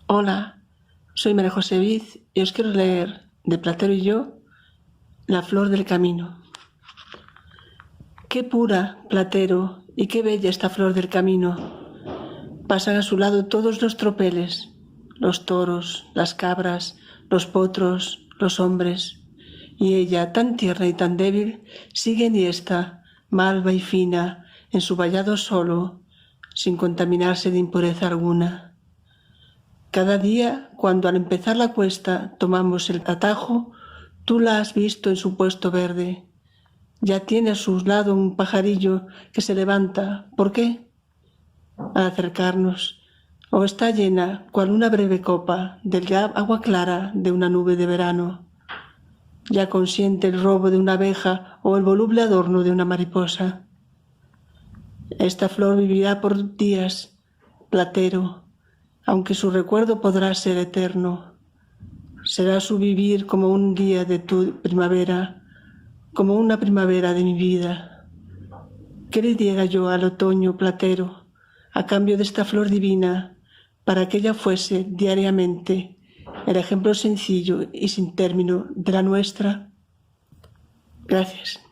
Hola, soy María José Viz y os quiero leer de Platero y yo, La flor del camino. Qué pura, Platero, y qué bella esta flor del camino. Pasan a su lado todos los tropeles, los toros, las cabras, los potros, los hombres, y ella, tan tierna y tan débil, sigue enhiesta, malva y fina, en su vallado solo, sin contaminarse de impureza alguna. Cada día, cuando al empezar la cuesta tomamos el atajo, tú la has visto en su puesto verde. Ya tiene a su lado un pajarillo que se levanta. ¿Por qué? Al acercarnos. O está llena, cual una breve copa, del agua clara de una nube de verano. Ya consiente el robo de una abeja o el voluble adorno de una mariposa. Esta flor vivirá por días, Platero, aunque su recuerdo podrá ser eterno. Será su vivir como un día de tu primavera, como una primavera de mi vida. ¿Qué le diera yo al otoño, Platero, a cambio de esta flor divina, para que ella fuese diariamente el ejemplo sencillo y sin término de la nuestra? Gracias.